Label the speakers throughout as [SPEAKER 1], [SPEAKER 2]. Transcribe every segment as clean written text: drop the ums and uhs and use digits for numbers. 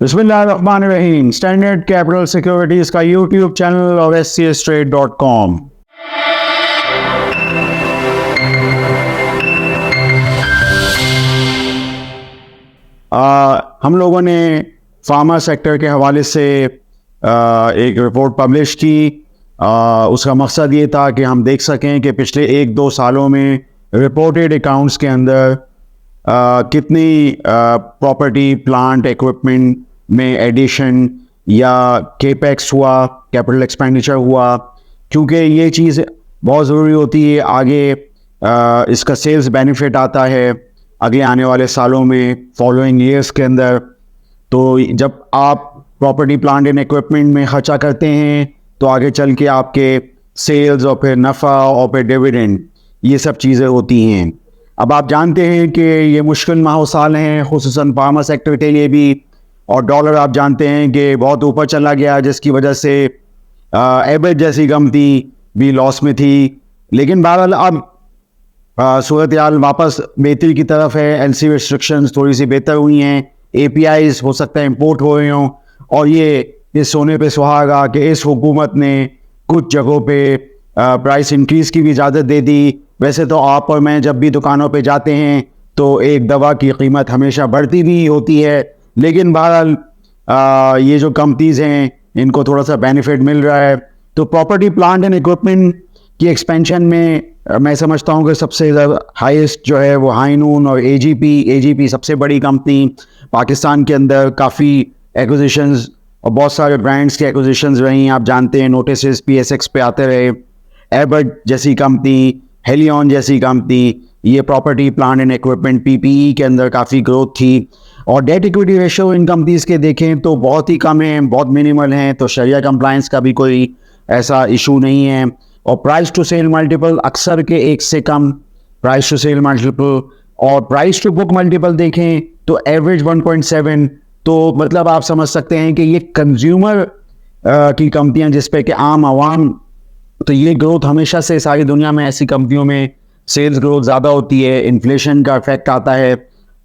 [SPEAKER 1] बिस्मिल्लाहिर्रहमानिर्रहीम। Standard Capital securities का YouTube channel और scstrade.com। हम लोगों ने फार्मा सेक्टर के हवाले से एक रिपोर्ट पब्लिश की। उसका मकसद ये था कि हम देख सकें कि पिछले 1-2 सालों में रिपोर्टेड अकाउंट्स के अंदर कितनी प्रॉपर्टी, प्लांट, इक्विपमेंट में एडिशन या केपेक्स हुआ, कैपिटल एक्सपेंडिचर हुआ, क्योंकि ये चीज़ बहुत ज़रूरी होती है। आगे इसका सेल्स बेनिफिट आता है अगले आने वाले सालों में, फॉलोइंग ईयर्स के अंदर। तो जब आप प्रॉपर्टी, प्लांट एंड इक्विपमेंट में खर्चा करते हैं तो आगे चल के आपके सेल्स और फिर नफ़ा और फिर डिविडेंड, ये सब चीज़ें होती हैं। अब आप जानते हैं कि ये मुश्किल माह साल हैं, खुसूसन फार्मा सेक्टर के लिए भी, और डॉलर आप जानते हैं कि बहुत ऊपर चला गया, जिसकी वजह से एवरेज जैसी कंपनी भी लॉस में थी। लेकिन बहरहाल अब सूरत हाल वापस बेहतरी की तरफ है। एलसी रिस्ट्रिक्शंस थोड़ी सी बेहतर हुई हैं, APIs हो सकता है इंपोर्ट हो रहे हों, और ये सोने पे सुहागा कि इस हुकूमत ने कुछ जगहों पे प्राइस इंक्रीज़ की भी इजाज़त दे दी। वैसे तो आप और मैं जब भी दुकानों पे जाते हैं तो एक दवा की कीमत हमेशा बढ़ती भी होती है, लेकिन बहरहाल ये जो कंपनीज़ हैं इनको थोड़ा सा बेनिफिट मिल रहा है। तो प्रॉपर्टी, प्लांट एंड इक्विपमेंट की एक्सपेंशन में मैं समझता हूँ कि सबसे ज़्यादा हाईएस्ट जो है वो हाईनून और AGP सबसे बड़ी कंपनी पाकिस्तान के अंदर। काफ़ी एक्विजिशंस और बहुत सारे ब्रांड्स के एक्विजिशंस रही, आप जानते हैं, नोटिस PSX पे आते रहे। एबर्ट जैसी कंपनी, हेलियन जैसी कंपनी, ये property, plant and equipment PPE के अंदर काफ़ी ग्रोथ थी। और डेट इक्विटी रेशो इन कंपनीज़ के देखें तो बहुत ही कम है, बहुत मिनिमल हैं। तो शरिया कंप्लायंस का भी कोई ऐसा इशू नहीं है। और प्राइस टू सेल मल्टीपल अक्सर के 1 से कम प्राइस टू सेल मल्टीपल, और प्राइस टू बुक मल्टीपल देखें तो एवरेज 1.7। तो मतलब आप समझ सकते हैं कि ये कंज्यूमर की कंपनियां जिस पे कि आम आवाम, तो ये ग्रोथ हमेशा से सारी दुनिया में ऐसी कंपनियों में सेल्स ग्रोथ ज़्यादा होती है, इन्फ्लेशन का इफेक्ट आता है।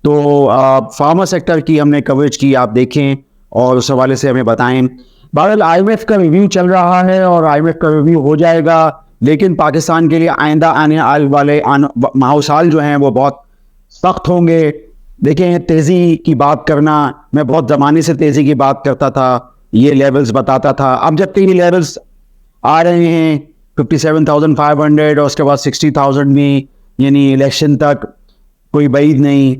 [SPEAKER 1] तो फार्मा सेक्टर की हमने कवरेज की, आप देखें और उस हवाले से हमें बताएं। बहरहाल IMF का रिव्यू चल रहा है और IMF का रिव्यू हो जाएगा, लेकिन पाकिस्तान के लिए आइंदा आने वाले माह साल जो हैं वो बहुत सख्त होंगे। देखें, तेज़ी की बात करना, मैं बहुत ज़माने से तेज़ी की बात करता था, ये लेवल्स बताता था। अब जब ये लेवल्स आ रहे हैं 57,500 और उसके बाद 60,000 भी, यानी इलेक्शन तक कोई बैद नहीं,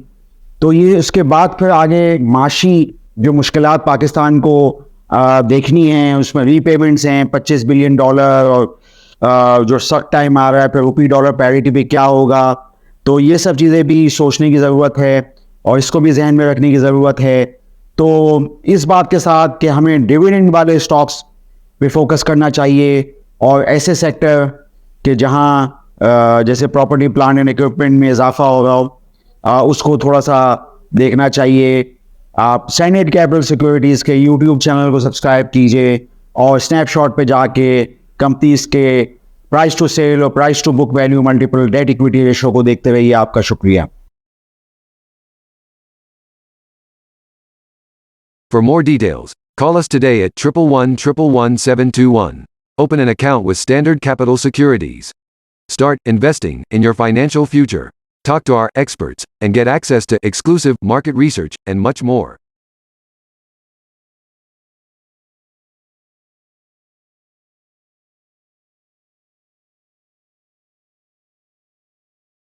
[SPEAKER 1] तो ये उसके बाद फिर आगे माशी जो मुश्किलात पाकिस्तान को देखनी है, उसमें रीपेमेंट्स हैं $25 बिलियन, और जो सख्त टाइम आ रहा है फिर रुपी डॉलर पैरिटी पे क्या होगा। तो ये सब चीज़ें भी सोचने की ज़रूरत है और इसको भी जहन में रखने की ज़रूरत है। तो इस बात के साथ कि हमें डिविडेंड वाले स्टॉक्स पे फोकस करना चाहिए, और ऐसे सेक्टर के जहां जैसे प्रॉपर्टी, प्लांट एंड इक्विपमेंट में इजाफा हो रहा हो, उसको थोड़ा सा देखना चाहिए। आप स्टैंडर्ड कैपिटल सिक्योरिटीज़ के यूट्यूब चैनल को सब्सक्राइब कीजिए और स्नैपशॉट पे जाके कंपनीज़ के प्राइस टू सेल और price to book value multiple, debt equity ratio को देखते रहिए। आपका शुक्रिया।
[SPEAKER 2] For more details, call us today at 111-111-721. Open an account with Standard Capital Securities. Start investing in your financial future. Talk to our experts and get access to exclusive market research and much more.